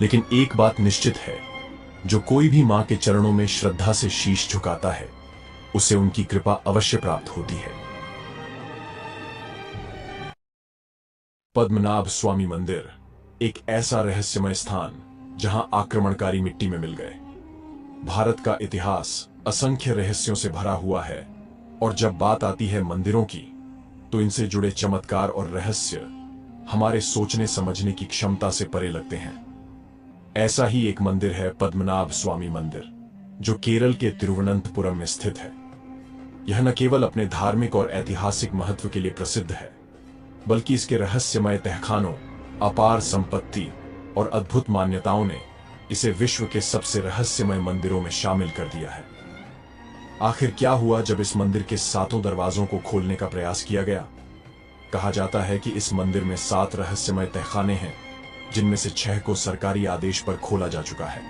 लेकिन एक बात निश्चित है, जो कोई भी मां के चरणों में श्रद्धा से शीश झुकाता है, उसे उनकी कृपा अवश्य प्राप्त होती है। पद्मनाभ स्वामी मंदिर एक ऐसा रहस्यमय स्थान जहां आक्रमणकारी मिट्टी में मिल गए। भारत का इतिहास असंख्य रहस्यों से भरा हुआ है, और जब बात आती है मंदिरों की, तो इनसे जुड़े चमत्कार और रहस्य हमारे सोचने समझने की क्षमता से परे लगते हैं। ऐसा ही एक मंदिर है पद्मनाभ स्वामी मंदिर, जो केरल के तिरुवनंतपुरम में स्थित है। यह न केवल अपने धार्मिक और ऐतिहासिक महत्व के लिए प्रसिद्ध है, बल्कि इसके रहस्यमय तहखानों, अपार संपत्ति और अद्भुत मान्यताओं ने इसे विश्व के सबसे रहस्यमय मंदिरों में शामिल कर दिया है। आखिर क्या हुआ जब इस मंदिर के 7 दरवाजों को खोलने का प्रयास किया गया? कहा जाता है कि इस मंदिर में 7 रहस्यमय तहखाने हैं, जिनमें से 6 को सरकारी आदेश पर खोला जा चुका है।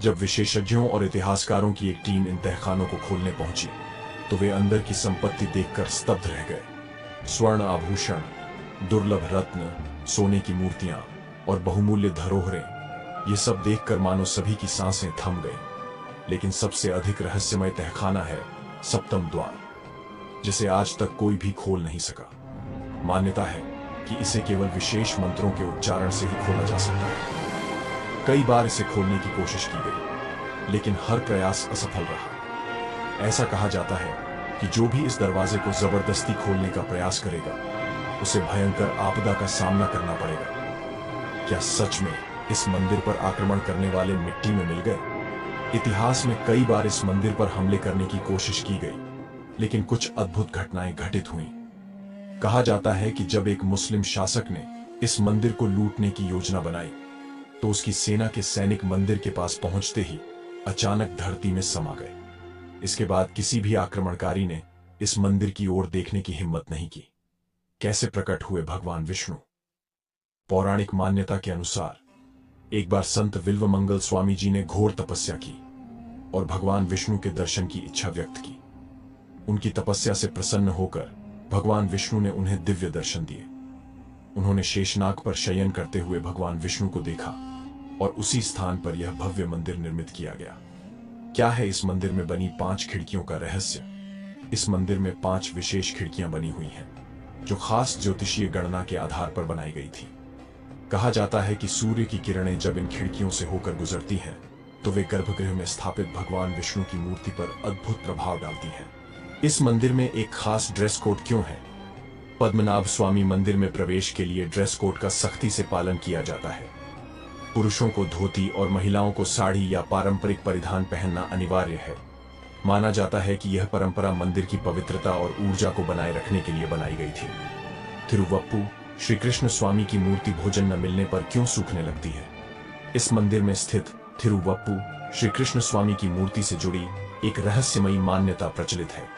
जब विशेषज्ञों और इतिहासकारों की एक टीम इन तहखानों को खोलने पहुंची, तो वे अंदर की संपत्ति देखकर स्तब्ध रह गए। स्वर्ण आभूषण, दुर्लभ रत्न, सोने की मूर्तियां और बहुमूल्य धरोहरें, ये सब देखकर मानो सभी की सांसें थम गई। लेकिन सबसे अधिक रहस्यमय तहखाना है सप्तम द्वार, जिसे आज तक कोई भी खोल नहीं सका। मान्यता है कि इसे केवल विशेष मंत्रों के उच्चारण से ही खोला जा सकता है। कई बार इसे खोलने की कोशिश की गई, लेकिन हर प्रयास असफल रहा। ऐसा कहा जाता है कि जो भी इस दरवाजे को जबरदस्ती खोलने का प्रयास करेगा, उसे भयंकर आपदा का सामना करना पड़ेगा। क्या सच में इस मंदिर पर आक्रमण करने वाले मिट्टी में मिल गए? इतिहास में कई बार इस मंदिर पर हमले करने की कोशिश की गई, लेकिन कुछ अद्भुत घटनाएं घटित हुईं। कहा जाता है कि जब एक मुस्लिम शासक ने इस मंदिर को लूटने की योजना बनाई तो उसकी सेना के सैनिक मंदिर के पास पहुंचते ही अचानक धरती में समा गए। इसके बाद किसी भी आक्रमणकारी ने इस मंदिर की ओर देखने की हिम्मत नहीं की। कैसे प्रकट हुए भगवान विष्णु? पौराणिक मान्यता के अनुसार एक बार संत विल्वमंगल स्वामी जी ने घोर तपस्या की और भगवान विष्णु के दर्शन की इच्छा व्यक्त की। उनकी तपस्या से प्रसन्न होकर भगवान विष्णु ने उन्हें दिव्य दर्शन दिए। उन्होंने शेषनाग पर शयन करते हुए भगवान विष्णु को देखा और उसी स्थान पर यह भव्य मंदिर निर्मित किया गया। क्या है इस मंदिर में बनी 5 खिड़कियों का रहस्य? इस मंदिर में 5 विशेष खिड़कियां बनी हुई हैं, जो खास ज्योतिषीय गणना के आधार पर बनाई गई थी। कहा जाता है कि सूर्य की किरणें जब इन खिड़कियों से होकर गुजरती हैं, तो वे गर्भगृह में स्थापित भगवान विष्णु की मूर्ति पर अद्भुत प्रभाव डालती हैं। इस मंदिर में एक खास ड्रेस कोड क्यों है? पद्मनाभ स्वामी मंदिर में प्रवेश के लिए ड्रेस कोड का सख्ती से पालन किया जाता है। पुरुषों को धोती और महिलाओं को साड़ी या पारंपरिक परिधान पहनना अनिवार्य है। माना जाता है कि यह परंपरा मंदिर की पवित्रता और ऊर्जा को बनाए रखने के लिए बनाई गई थी। तिरुवप्पु श्री कृष्ण स्वामी की मूर्ति भोजन न मिलने पर क्यों सूखने लगती है? इस मंदिर में स्थित तिरुवप्पु श्री कृष्ण स्वामी की मूर्ति से जुड़ी एक रहस्यमयी मान्यता प्रचलित है।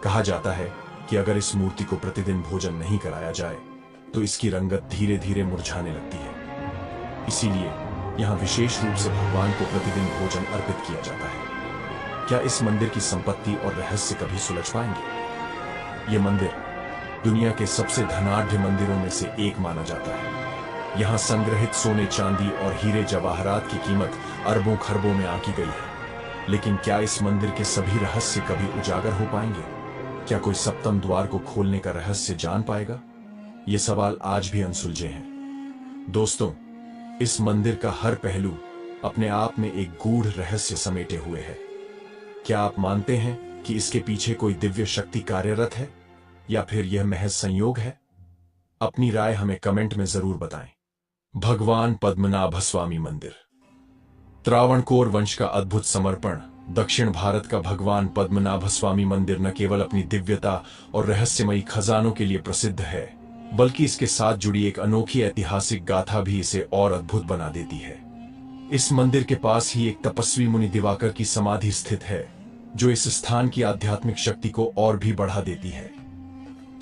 कहा जाता है कि अगर इस मूर्ति को प्रतिदिन भोजन नहीं कराया जाए तो इसकी रंगत धीरे धीरे मुरझाने लगती है। इसीलिए यहाँ विशेष रूप से भगवान को प्रतिदिन भोजन अर्पित किया जाता है। क्या इस मंदिर की संपत्ति और रहस्य कभी सुलझ पाएंगे? ये मंदिर दुनिया के सबसे धनाढ्य मंदिरों में से एक माना जाता है। यहाँ संग्रहित सोने, चांदी और हीरे जवाहरात की कीमत अरबों खरबों में आंकी गई है। लेकिन क्या इस मंदिर के सभी रहस्य कभी उजागर हो पाएंगे? क्या कोई सप्तम द्वार को खोलने का रहस्य जान पाएगा? ये सवाल आज भी अनसुलझे हैं। दोस्तों, इस मंदिर का हर पहलू अपने आप में एक गूढ़ रहस्य समेटे हुए है। क्या आप मानते हैं कि इसके पीछे कोई दिव्य शक्ति कार्यरत है या फिर यह महज संयोग है? अपनी राय हमें कमेंट में जरूर बताएं। भगवान पद्मनाभ स्वामी मंदिर। त्रावणकोर वंश का अद्भुत समर्पण दक्षिण भारत का भगवान पद्मनाभ स्वामी मंदिर न केवल अपनी दिव्यता और रहस्यमयी खजानों के लिए प्रसिद्ध है, बल्कि इसके साथ जुड़ी एक अनोखी ऐतिहासिक गाथा भी इसे और अद्भुत बना देती है। इस मंदिर के पास ही एक तपस्वी मुनि दिवाकर की समाधि स्थित है, जो इस स्थान की आध्यात्मिक शक्ति को और भी बढ़ा देती है।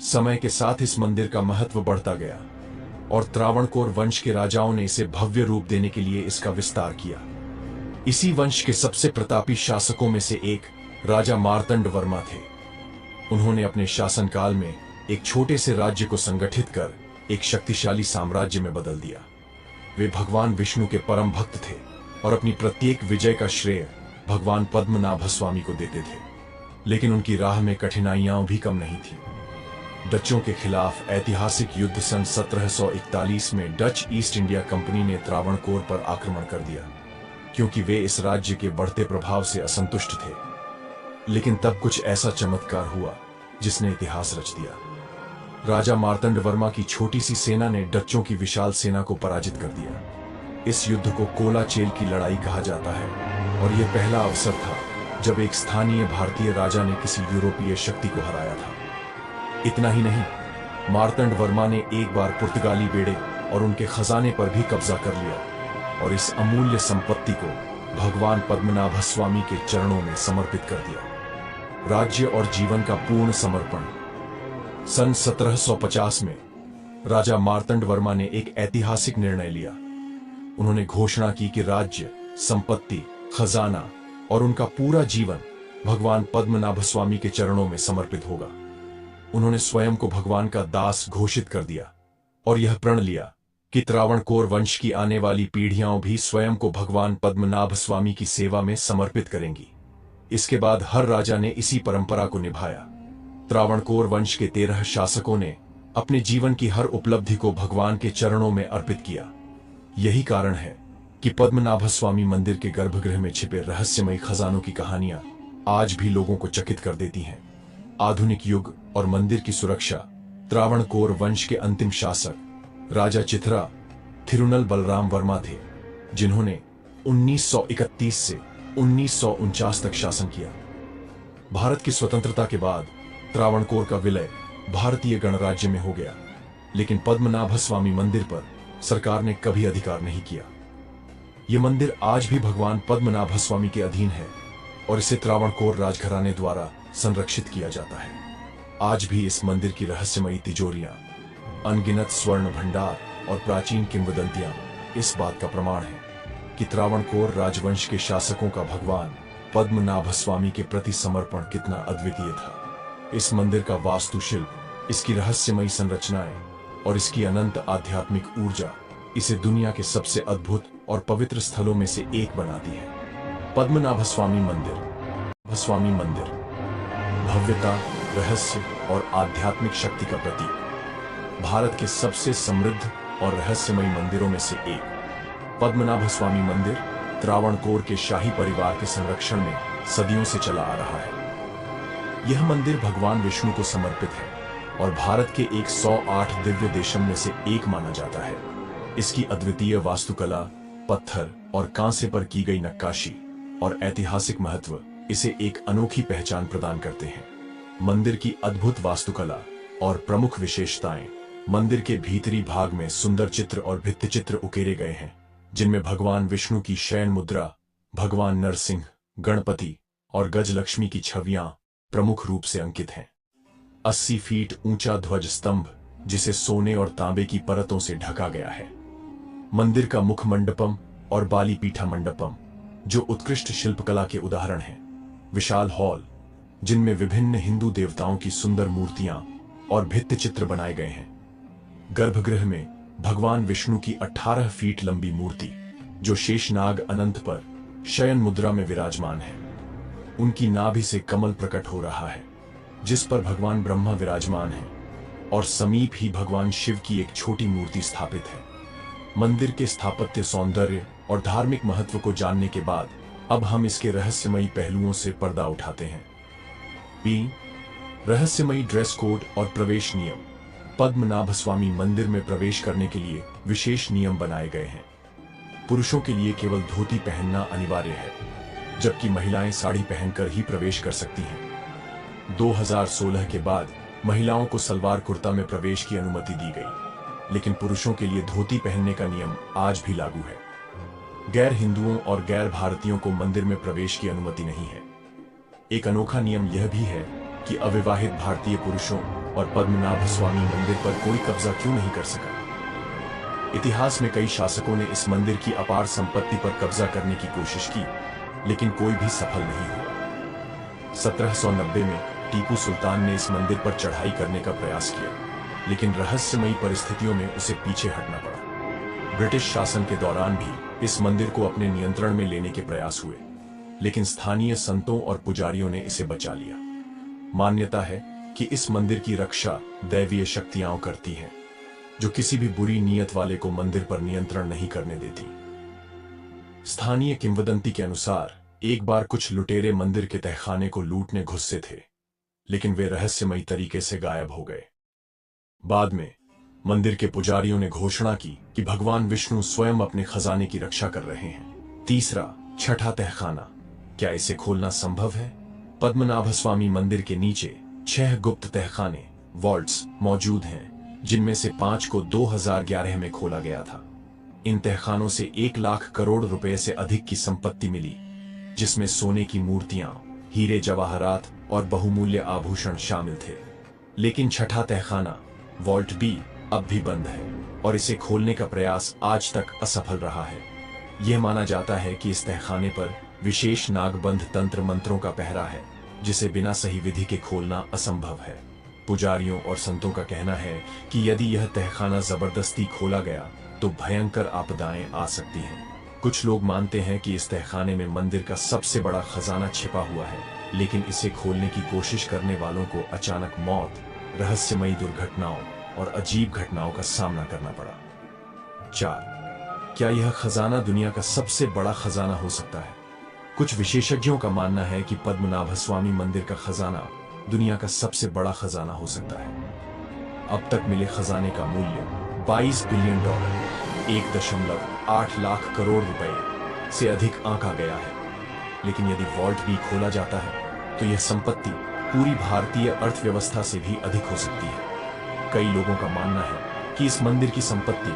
समय के साथ इस मंदिर का महत्व बढ़ता गया और त्रावणकोर वंश के राजाओं ने इसे भव्य रूप देने के लिए इसका विस्तार किया। इसी वंश के सबसे प्रतापी शासकों में से एक राजा मार्तंड वर्मा थे। उन्होंने अपने शासनकाल में एक छोटे से राज्य को संगठित कर एक शक्तिशाली साम्राज्य में बदल दिया। वे भगवान विष्णु के परम भक्त थे और अपनी प्रत्येक विजय का श्रेय भगवान पद्मनाभ स्वामी को देते थे। लेकिन उनकी राह में कठिनाइयां भी कम नहीं थी। डचों के खिलाफ ऐतिहासिक युद्ध सन 1741 में डच ईस्ट इंडिया कंपनी ने त्रावणकोर पर आक्रमण कर दिया, क्योंकि वे इस राज्य के बढ़ते प्रभाव से असंतुष्ट थे। लेकिन तब कुछ ऐसा चमत्कार हुआ जिसने इतिहास रच दिया। राजा मार्तंड वर्मा की छोटी सी सेना ने डच्चों की विशाल सेना को पराजित कर दिया। इस युद्ध को कोलाचेल की लड़ाई कहा जाता है और यह पहला अवसर था जब एक स्थानीय भारतीय राजा ने किसी यूरोपीय शक्ति को हराया था। इतना ही नहीं, मार्तंड वर्मा ने एक बार पुर्तगाली बेड़े और उनके खजाने पर भी कब्जा कर लिया और इस अमूल्य संपत्ति को भगवान पद्मनाभ स्वामी के चरणों में समर्पित कर दिया। राज्य और जीवन का पूर्ण समर्पण। सन 1750 में राजा मार्तंड वर्मा ने एक ऐतिहासिक निर्णय लिया। उन्होंने घोषणा की कि राज्य, संपत्ति, खजाना और उनका पूरा जीवन भगवान पद्मनाभ स्वामी के चरणों में समर्पित होगा। उन्होंने स्वयं को भगवान का दास घोषित कर दिया और यह प्रण लिया कि त्रावणकोर वंश की आने वाली पीढ़ियां भी स्वयं को भगवान पद्मनाभ स्वामी की सेवा में समर्पित करेंगी। इसके बाद हर राजा ने इसी परंपरा को निभाया। त्रावणकोर वंश के 13 शासकों ने अपने जीवन की हर उपलब्धि को भगवान के चरणों में अर्पित किया। यही कारण है कि पद्मनाभ स्वामी मंदिर के गर्भगृह में छिपे रहस्यमयी खजानों की कहानियां आज भी लोगों को चकित कर देती हैं। आधुनिक युग और मंदिर की सुरक्षा। त्रावणकोर वंश के अंतिम शासक राजा चिथरा थिरुनल बलराम वर्मा थे, जिन्होंने 1931 से 1949 तक शासन किया। भारत की स्वतंत्रता के बाद त्रावणकोर का विलय भारतीय गणराज्य में हो गया, लेकिन पद्मनाभ स्वामी मंदिर पर सरकार ने कभी अधिकार नहीं किया। यह मंदिर आज भी भगवान पद्मनाभ स्वामी के अधीन है और इसे त्रावणकोर राजघराने द्वारा संरक्षित किया जाता है। आज भी इस मंदिर की रहस्यमयी तिजोरियां, अनगिनत स्वर्ण भंडार और प्राचीन किंवदंतियां इस बात का प्रमाण है कि त्रावणकोर राजवंश के शासकों का भगवान पद्मनाभ स्वामी के प्रति समर्पण कितना अद्वितीय था। इस मंदिर का वास्तुशिल्प, इसकी रहस्यमयी संरचनाएं और इसकी अनंत आध्यात्मिक ऊर्जा इसे दुनिया के सबसे अद्भुत और पवित्र स्थलों में से एक बनाती है। पद्मनाभ स्वामी मंदिर भव्यता, रहस्य और आध्यात्मिक शक्ति का प्रतीक। भारत के सबसे समृद्ध और रहस्यमयी मंदिरों में से एक पद्मनाभ स्वामी मंदिर त्रावणकोर के शाही परिवार के संरक्षण में सदियों से चला आ रहा है। यह मंदिर भगवान विष्णु को समर्पित है और भारत के 108 दिव्य देशम में से एक माना जाता है। इसकी अद्वितीय वास्तुकला, पत्थर और कांसे पर की गई नक्काशी और ऐतिहासिक महत्व इसे एक अनोखी पहचान प्रदान करते हैं। मंदिर की अद्भुत वास्तुकला और प्रमुख विशेषताएं। मंदिर के भीतरी भाग में सुंदर चित्र और भित्तिचित्र उकेरे गए हैं, जिनमें भगवान विष्णु की शयन मुद्रा, भगवान नरसिंह, गणपति और गजलक्ष्मी की छवियां प्रमुख रूप से अंकित हैं। 80 फीट ऊंचा ध्वज स्तंभ, जिसे सोने और तांबे की परतों से ढका गया है। मंदिर का मुख मंडपम और बालीपीठा मंडपम, जो उत्कृष्ट शिल्पकला के उदाहरण हैं। विशाल हॉल, जिनमें विभिन्न हिंदू देवताओं की सुंदर मूर्तियां और भित्तिचित्र बनाए गए हैं। गर्भगृह में भगवान विष्णु की 18 फीट लंबी मूर्ति, जो शेषनाग अनंत पर शयन मुद्रा में विराजमान है। उनकी नाभि से कमल प्रकट हो रहा है, जिस पर भगवान ब्रह्मा विराजमान है, और समीप ही भगवान शिव की एक छोटी मूर्ति स्थापित है। मंदिर के स्थापत्य सौंदर्य और धार्मिक महत्व को जानने के बाद अब हम इसके रहस्यमयी पहलुओं से पर्दा उठाते हैं। रहस्यमयी ड्रेस कोड और प्रवेश नियम। पद्मनाभ स्वामी मंदिर में प्रवेश करने के लिए विशेष नियम बनाए गए हैं। पुरुषों के लिए केवल धोती पहनना अनिवार्य है, जबकि महिलाएं साड़ी पहनकर ही प्रवेश कर सकती हैं। 2016 के बाद महिलाओं को सलवार कुर्ता में प्रवेश की अनुमति दी गई, लेकिन पुरुषों के लिए धोती पहनने का नियम आज भी लागू है। गैर हिंदुओं और गैर भारतीयों को मंदिर में प्रवेश की अनुमति नहीं है। एक अनोखा नियम यह भी है कि अविवाहित भारतीय पुरुषों और पद्मनाभ स्वामी मंदिर पर कोई कब्जा क्यों नहीं कर सका। इतिहास में कई शासकों ने इस मंदिर की अपार संपत्ति पर कब्जा करने की कोशिश की, लेकिन कोई भी सफल नहीं हुआ। 1790 में टीपू सुल्तान ने इस मंदिर पर चढ़ाई करने का प्रयास किया, लेकिन रहस्यमयी परिस्थितियों में उसे पीछे हटना पड़ा। ब्रिटिश शासन के दौरान भी इस मंदिर को अपने नियंत्रण में लेने के प्रयास हुए, लेकिन स्थानीय संतों और पुजारियों ने इसे बचा लिया। मान्यता है कि इस मंदिर की रक्षा दैवीय शक्तियां करती हैं, जो किसी भी बुरी नीयत वाले को मंदिर पर नियंत्रण नहीं करने देती। स्थानीय किंवदंती के अनुसार एक बार कुछ लुटेरे मंदिर के तहखाने को लूटने घुसे थे, लेकिन वे रहस्यमयी तरीके से गायब हो गए। बाद में मंदिर के पुजारियों ने घोषणा की कि भगवान विष्णु स्वयं अपने खजाने की रक्षा कर रहे हैं। छठा तहखाना, क्या इसे खोलना संभव है? पद्मनाभ स्वामी मंदिर के नीचे 6 गुप्त तहखाने वॉल्ट्स मौजूद हैं, जिनमें से 5 को 2011 में खोला गया था। इन तहखानों से 1 लाख करोड़ रुपए से अधिक की संपत्ति मिली, जिसमें सोने की मूर्तियां, हीरे जवाहरात और बहुमूल्य आभूषण शामिल थे। लेकिन छठा तहखाना वॉल्ट बी अब भी बंद है और इसे खोलने का प्रयास आज तक असफल रहा है। यह माना जाता है कि इस तहखाने पर विशेष नागबंध तंत्र मंत्रों का पहरा है, जिसे बिना सही विधि के खोलना असंभव है। पुजारियों और संतों का कहना है कि यदि यह तहखाना जबरदस्ती खोला गया तो भयंकर आपदाएं आ सकती हैं। कुछ लोग मानते हैं कि इस तहखाने में मंदिर का सबसे बड़ा खजाना छिपा हुआ है, लेकिन इसे खोलने की कोशिश करने वालों को अचानक मौत, रहस्यमयी दुर्घटनाओं और अजीब घटनाओं का सामना करना पड़ा। 4. क्या यह खजाना दुनिया का सबसे बड़ा खजाना हो सकता है? कुछ विशेषज्ञों का मानना है कि पद्मनाभ स्वामी मंदिर का खजाना दुनिया का सबसे बड़ा खजाना हो सकता है। अब तक मिले खजाने का मूल्य $22 बिलियन, 1.8 लाख करोड़ रुपए से अधिक आंका गया है। लेकिन यदि वॉल्ट भी खोला जाता है तो यह संपत्ति पूरी भारतीय अर्थव्यवस्था से भी अधिक हो सकती है। कई लोगों का मानना है कि इस मंदिर की संपत्ति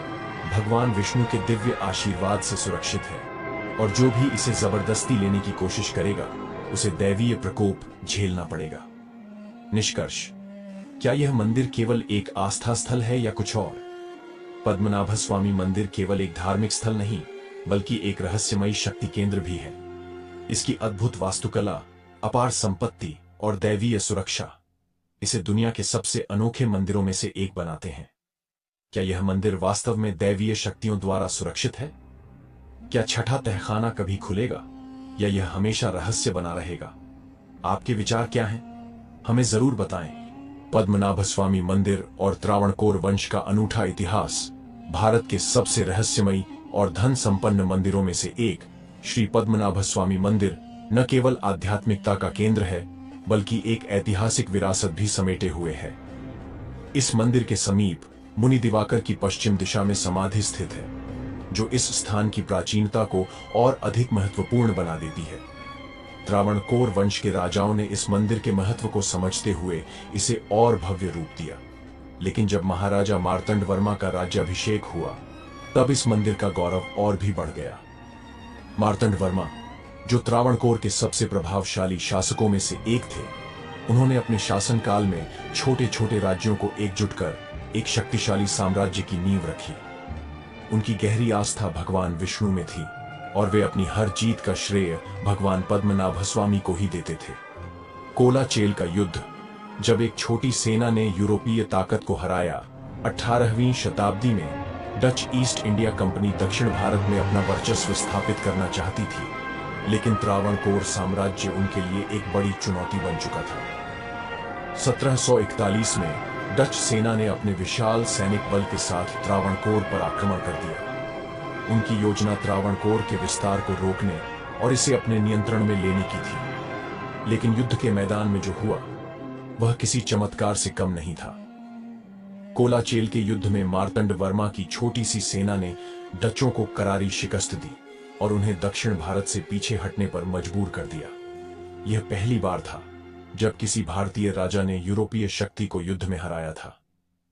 भगवान विष्णु के दिव्य आशीर्वाद से सुरक्षित है और जो भी इसे जबरदस्ती लेने की कोशिश करेगा उसे दैवीय प्रकोप झेलना पड़ेगा। निष्कर्ष, क्या यह मंदिर केवल एक आस्था स्थल है या कुछ और? पद्मनाभ स्वामी मंदिर केवल एक धार्मिक स्थल नहीं बल्कि एक रहस्यमयी शक्ति केंद्र भी है। इसकी अद्भुत वास्तुकला, अपार संपत्ति और दैवीय सुरक्षा इसे दुनिया के सबसे अनोखे मंदिरों में से एक बनाते हैं। क्या यह मंदिर वास्तव में दैवीय शक्तियों द्वारा सुरक्षित है? क्या छठा तहखाना कभी खुलेगा या यह हमेशा रहस्य बना रहेगा? आपके विचार क्या हैं? हमें जरूर बताएं। पद्मनाभ स्वामी मंदिर और त्रावणकोर वंश का अनूठा इतिहास भारत के सबसे रहस्यमयी और धन संपन्न मंदिरों में से एक श्री पद्मनाभ स्वामी मंदिर न केवल आध्यात्मिकता का केंद्र है बल्कि एक ऐतिहासिक विरासत भी समेटे हुए है। इस मंदिर के समीप मुनि दिवाकर की पश्चिम दिशा में समाधि स्थित है, जो इस स्थान की प्राचीनता को और अधिक महत्वपूर्ण बना देती है। त्रावणकोर वंश के राजाओं ने इस मंदिर के महत्व को समझते हुए इसे और भव्य रूप दिया, लेकिन जब महाराजा मार्तंड वर्मा का राज्याभिषेक हुआ तब इस मंदिर का गौरव और भी बढ़ गया। मार्तंड वर्मा, जो त्रावणकोर के सबसे प्रभावशाली शासकों में से एक थे, उन्होंने अपने शासनकाल में छोटे छोटे राज्यों को एकजुट कर एक शक्तिशाली साम्राज्य की नींव रखी। उनकी गहरी आस्था भगवान विष्णु में थी और वे अपनी हर जीत का श्रेय भगवान पद्मनाभ स्वामी को ही देते थे। कोलाचेल का युद्ध, जब एक छोटी सेना ने यूरोपीय ताकत को हराया, 18वीं शताब्दी में डच ईस्ट इंडिया कंपनी दक्षिण भारत में अपना वर्चस्व स्थापित करना चाहती थी, लेकिन त्रावणकोर साम्राज्य उनके लिए एक बड़ी चुनौती बन चुका था। 1741 में डच सेना ने अपने विशाल सैनिक बल के साथ त्रावणकोर पर आक्रमण कर दिया। उनकी योजना त्रावणकोर के विस्तार को रोकने और इसे अपने नियंत्रण में लेने की थी, लेकिन युद्ध के मैदान में जो हुआ वह किसी चमत्कार से कम नहीं था। कोलाचेल के युद्ध में मार्तंड वर्मा की छोटी सी सेना ने डचों को करारी शिकस्त दी और उन्हें दक्षिण भारत से पीछे हटने पर मजबूर कर दिया। यह पहली बार था जब किसी भारतीय राजा ने यूरोपीय शक्ति को युद्ध में हराया था।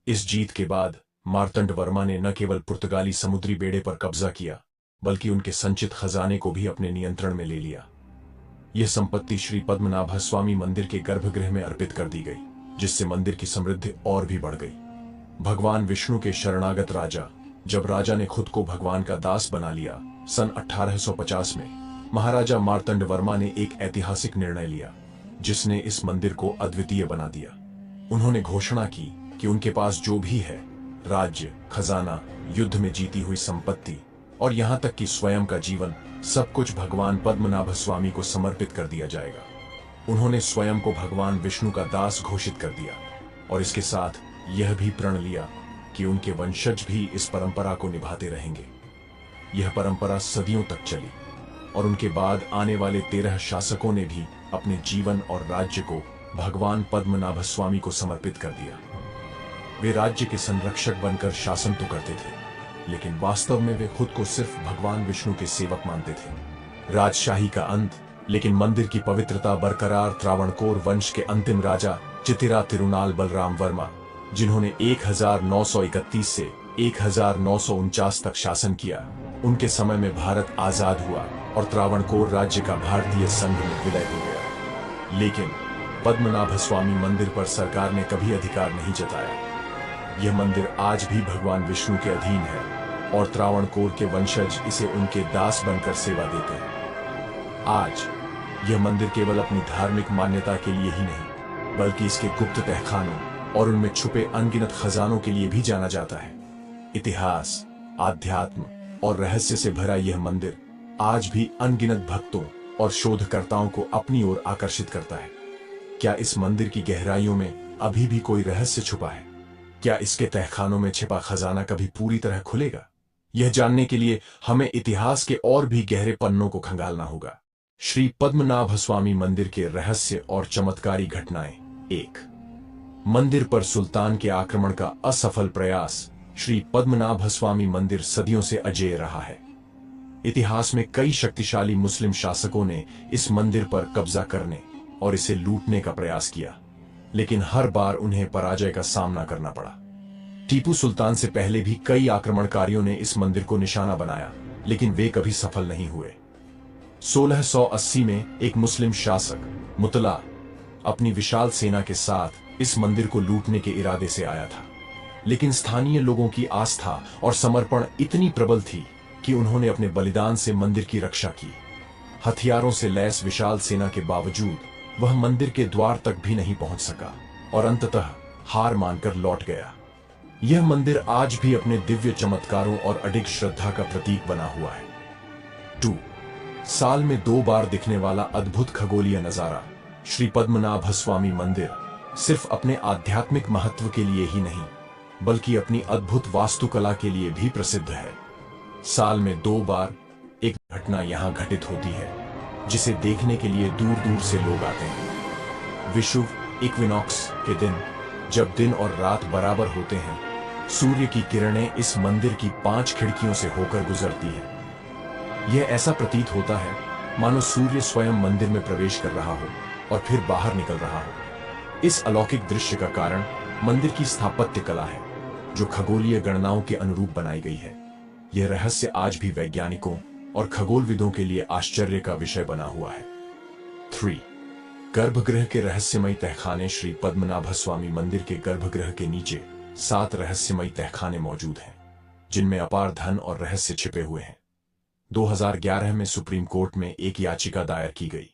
इस जीत के बाद मार्तंड वर्मा ने न केवल पुर्तगाली समुद्री बेड़े पर कब्जा किया बल्कि उनके संचित खजाने को भी अपने नियंत्रण में ले लिया। यह संपत्ति श्री पद्मनाभ स्वामी मंदिर के गर्भगृह में अर्पित कर दी गई, जिससे मंदिर की समृद्धि और भी बढ़ गई। भगवान विष्णु के शरणागत राजा, जब राजा ने खुद को भगवान का दास बना लिया, सन 1850 में महाराजा मार्तंड वर्मा ने एक ऐतिहासिक निर्णय लिया जिसने इस मंदिर को अद्वितीय बना दिया। उन्होंने घोषणा की कि उनके पास जो भी है, राज्य, खजाना, युद्ध में जीती हुई संपत्ति और यहां तक कि स्वयं का जीवन, सब कुछ भगवान पद्मनाभ स्वामी को समर्पित कर दिया जाएगा। उन्होंने स्वयं को भगवान विष्णु का दास घोषित कर दिया और इसके साथ यह भी प्रण लिया कि उनके वंशज भी इस परंपरा को निभाते रहेंगे। यह परंपरा सदियों तक चली और उनके बाद आने वाले 13 शासकों ने भी अपने जीवन और राज्य को भगवान पद्मनाभ स्वामी को समर्पित कर दिया। वे राज्य के संरक्षक बनकर शासन तो करते थे, लेकिन वास्तव में वे खुद को सिर्फ भगवान विष्णु के सेवक मानते थे। राजशाही का अंत, लेकिन मंदिर की पवित्रता बरकरार। त्रावणकोर वंश के अंतिम राजा चितिरा तिरुनाल बलराम वर्मा, जिन्होंने 1931 से 1949 तक शासन किया, उनके समय में भारत आजाद हुआ और त्रावणकोर राज्य का भारतीय संघ में विलय हो गया। लेकिन पद्मनाभ स्वामी मंदिर पर सरकार ने कभी अधिकार नहीं जताया। यह मंदिर आज भी भगवान विष्णु के अधीन है और त्रावणकोर के वंशज इसे उनके दास बनकर सेवा देते हैं। आज यह मंदिर केवल अपनी धार्मिक मान्यता के लिए ही नहीं बल्कि इसके गुप्त तहखानों और उनमें छुपे अनगिनत खजानों के लिए भी जाना जाता है। इतिहास, आध्यात्म और रहस्य से भरा यह मंदिर आज भी अनगिनत भक्तों और शोधकर्ताओं को अपनी ओर आकर्षित करता है। क्या इस मंदिर की गहराइयों में अभी भी कोई रहस्य छुपा है? क्या इसके तहखानों में छिपा खजाना कभी पूरी तरह खुलेगा? यह जानने के लिए हमें इतिहास के और भी गहरे पन्नों को खंगालना होगा। श्री पद्मनाभ स्वामी मंदिर के रहस्य और चमत्कारी घटनाएं। 1. मंदिर पर सुल्तान के आक्रमण का असफल प्रयास। श्री पद्मनाभ स्वामी मंदिर सदियों से अजेय रहा है। इतिहास में कई शक्तिशाली मुस्लिम शासकों ने इस मंदिर पर कब्जा करने और इसे लूटने का प्रयास किया, लेकिन हर बार उन्हें पराजय का सामना करना पड़ा। टीपू सुल्तान से पहले भी कई आक्रमणकारियों ने इस मंदिर को निशाना बनाया, लेकिन वे कभी सफल नहीं हुए। 1680 में एक मुस्लिम शासक मुतला अपनी विशाल सेना के साथ इस मंदिर को लूटने के इरादे से आया था, लेकिन स्थानीय लोगों की आस्था और समर्पण इतनी प्रबल थी कि उन्होंने अपने बलिदान से मंदिर की रक्षा की। हथियारों से लैस विशाल सेना के बावजूद वह मंदिर के द्वार तक भी नहीं पहुंच सका और अंततः हार मानकर लौट गया। यह मंदिर आज भी अपने दिव्य चमत्कारों और अडिग श्रद्धा का प्रतीक बना हुआ है। 2. साल में 2 बार दिखने वाला अद्भुत खगोलीय नजारा। श्री पद्मनाभ स्वामी मंदिर सिर्फ अपने आध्यात्मिक महत्व के लिए ही नहीं, बल्कि अपनी अद्भुत वास्तुकला के लिए भी प्रसिद्ध है। साल में 2 बार एक घटना यहां घटित होती है, जिसे देखने के लिए दूर दूर से लोग आते हैं। विषुव इक्विनॉक्स के दिन, जब दिन और रात बराबर होते हैं, सूर्य की किरणें इस मंदिर की 5 खिड़कियों से होकर गुजरती हैं। यह ऐसा प्रतीत होता है मानो सूर्य स्वयं मंदिर में प्रवेश कर रहा हो और फिर बाहर निकल रहा हो। इस अलौकिक दृश्य का कारण मंदिर की स्थापत्य कला है, जो खगोलीय गणनाओं के अनुरूप बनाई गई है। यह रहस्य आज भी वैज्ञानिकों और खगोलविदों के लिए आश्चर्य का विषय बना हुआ है। 3. गर्भगृह के रहस्यमयी तहखाने। श्री पद्मनाभ स्वामी मंदिर के गर्भगृह के नीचे 7 रहस्यमयी तहखाने मौजूद हैं, जिनमें अपार धन और रहस्य छिपे हुए हैं। 2011 में सुप्रीम कोर्ट में एक याचिका दायर की गई,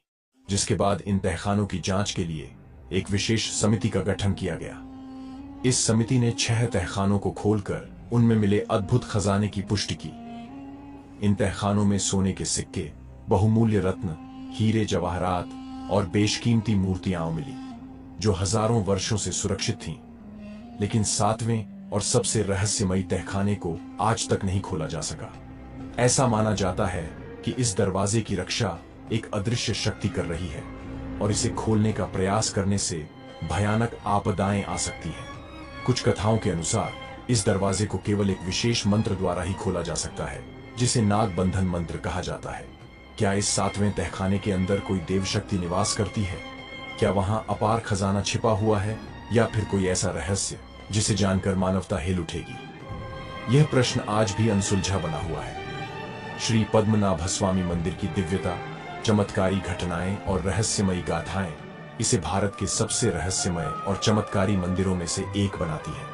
जिसके बाद इन तहखानों की जांच के लिए एक विशेष समिति का गठन किया गया। इस समिति ने 6 तहखानों को खोलकर उनमें मिले अद्भुत खजाने की पुष्टि की। इन तहखानों में सोने के सिक्के, बहुमूल्य रत्न, हीरे जवाहरात और बेशकीमती मूर्तियां मिली, जो हजारों वर्षों से सुरक्षित थीं। लेकिन 7वें और सबसे रहस्यमयी तहखाने को आज तक नहीं खोला जा सका। ऐसा माना जाता है कि इस दरवाजे की रक्षा एक अदृश्य शक्ति कर रही है और इसे खोलने का प्रयास करने से भयानक आपदाएं आ सकती हैं। कुछ कथाओं के अनुसार इस दरवाजे को केवल एक विशेष मंत्र द्वारा ही खोला जा सकता है, जिसे नाग बंधन मंत्र कहा जाता है। क्या इस 7वें तहखाने के अंदर कोई देव शक्ति निवास करती है? क्या वहां अपार खजाना छिपा हुआ है, या फिर कोई ऐसा रहस्य जिसे जानकर मानवता हिल उठेगी? यह प्रश्न आज भी अनसुलझा बना हुआ है। श्री पद्मनाभ स्वामी मंदिर की दिव्यता, चमत्कारी घटनाएं और रहस्यमयी गाथाएं इसे भारत के सबसे रहस्यमय और चमत्कारी मंदिरों में से एक बनाती है।